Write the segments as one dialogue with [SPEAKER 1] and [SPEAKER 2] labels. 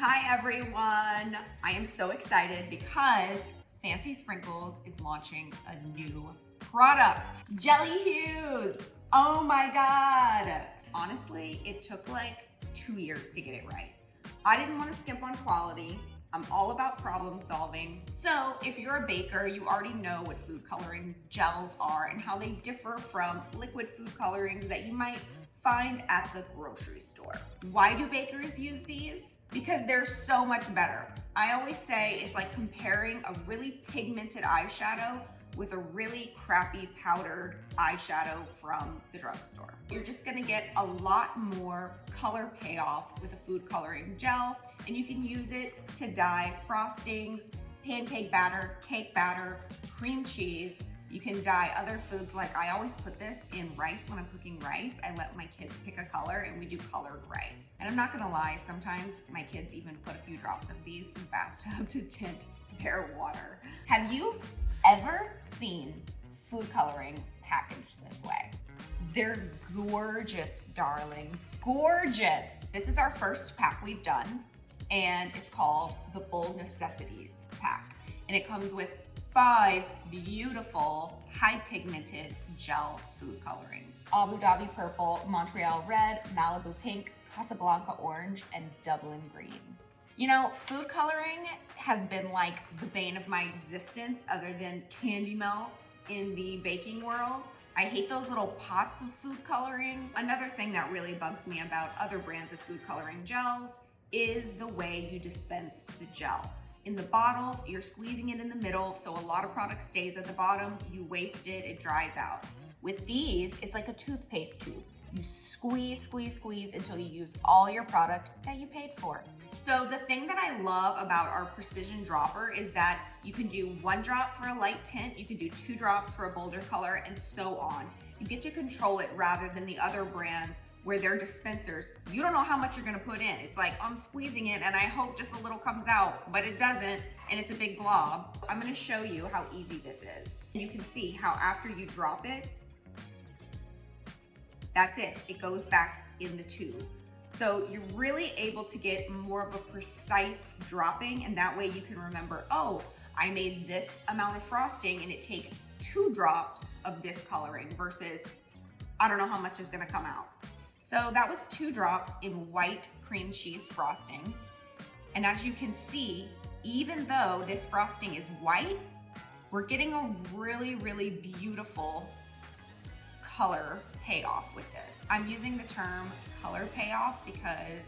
[SPEAKER 1] Hi everyone! I am so excited because Fancy Sprinkles is launching a new product. Jelly Hues! Oh my God! Honestly, it took like 2 years to get it right. I didn't want to skimp on quality. I'm all about problem solving. So if you're a baker, you already know what food coloring gels are and how they differ from liquid food colorings that you might find at the grocery store. Why do bakers use these? Because they're so much better. I always say it's like comparing a really pigmented eyeshadow with a really crappy powdered eyeshadow from the drugstore. You're just gonna get a lot more color payoff with a food coloring gel, and you can use it to dye frostings, pancake batter, cake batter, cream cheese. You can dye other foods. Like I always put this in rice when I'm cooking rice. I let my kids pick a color and we do colored rice. And I'm not gonna lie, sometimes my kids even put a few drops of these in the bathtub to tint their water. Have you ever seen food coloring packaged this way? They're gorgeous, darling, gorgeous. This is our first pack we've done, and it's called the Bold Necessities pack. And it comes with 5 beautiful, high pigmented gel food colorings. Abu Dhabi purple, Montreal red, Malibu pink, Casablanca orange, and Dublin green. You know, food coloring has been like the bane of my existence other than candy melts in the baking world. I hate those little pots of food coloring. Another thing that really bugs me about other brands of food coloring gels is the way you dispense the gel. In the bottles, you're squeezing it in the middle, so a lot of product stays at the bottom. You waste it, it dries out. With these, it's like a toothpaste tube. You squeeze, squeeze, squeeze until you use all your product that you paid for. So the thing that I love about our precision dropper is that you can do 1 drop for a light tint, you can do 2 drops for a bolder color, and so on. You get to control it rather than the other brands where they're dispensers. You don't know how much you're gonna put in. It's like, I'm squeezing it and I hope just a little comes out, but it doesn't, and it's a big blob. I'm gonna show you how easy this is. You can see how after you drop it, that's it. It goes back in the tube. So you're really able to get more of a precise dropping, and that way you can remember, oh, I made this amount of frosting and it takes 2 drops of this coloring versus, I don't know how much is gonna come out. So that was 2 drops in white cream cheese frosting. And as you can see, even though this frosting is white, we're getting a really, really beautiful color payoff with this. I'm using the term color payoff because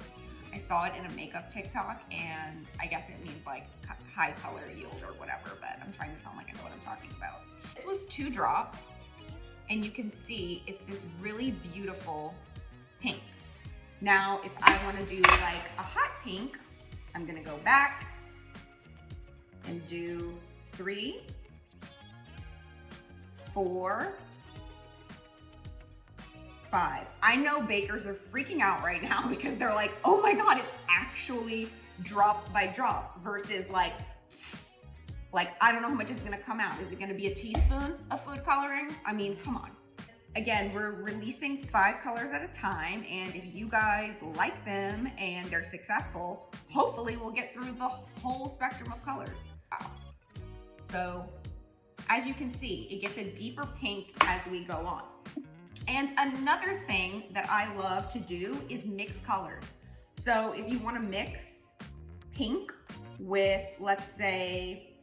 [SPEAKER 1] I saw it in a makeup TikTok, and I guess it means like high color yield or whatever, but I'm trying to sound like I know what I'm talking about. This was 2 drops, and you can see it's this really beautiful pink. Now, if I want to do like a hot pink, I'm gonna go back and do 3, 4, 5. I know bakers are freaking out right now because they're like, oh my God, it's actually drop by drop versus like I don't know how much is gonna come out. Is it gonna be a teaspoon of food coloring? I mean, come on. Again, we're releasing 5 colors at a time, and if you guys like them and they're successful, hopefully we'll get through the whole spectrum of colors. Wow. So, as you can see, it gets a deeper pink as we go on. And another thing that I love to do is mix colors. So if you want to mix pink with, let's say,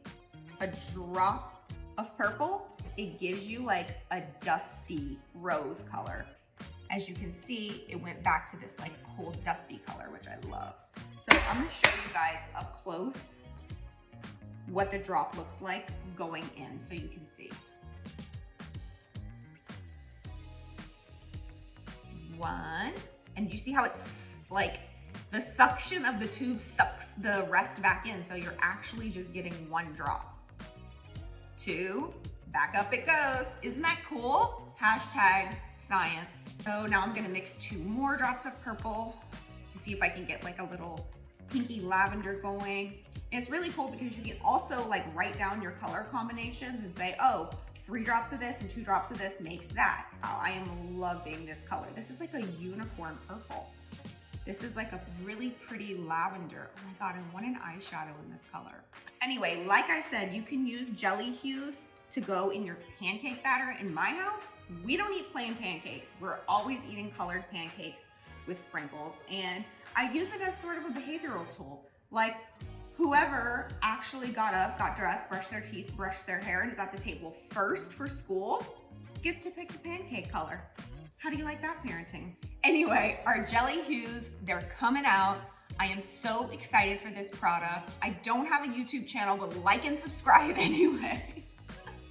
[SPEAKER 1] a drop of purple, it gives you like a dusty rose color. As you can see, it went back to this like cool dusty color, which I love. So I'm gonna show you guys up close what the drop looks like going in so you can see. 1, and you see how it's like the suction of the tube sucks the rest back in, so you're actually just getting 1 drop. 2, back up it goes. Isn't that cool? Hashtag science. So now I'm gonna mix 2 more drops of purple to see if I can get like a little pinky lavender going. And it's really cool because you can also like write down your color combinations and say, oh, 3 drops of this and 2 drops of this makes that. I am loving this color. This is like a unicorn purple. This is like a really pretty lavender. Oh my God, I want an eyeshadow in this color. Anyway, like I said, you can use jelly hues to go in your pancake batter. In my house, we don't eat plain pancakes. We're always eating colored pancakes with sprinkles. And I use it as sort of a behavioral tool. Like whoever actually got up, got dressed, brushed their teeth, brushed their hair, and is at the table first for school gets to pick the pancake color. How do you like that parenting? Anyway, our jelly hues, they're coming out. I am so excited for this product. I don't have a YouTube channel, but like and subscribe anyway.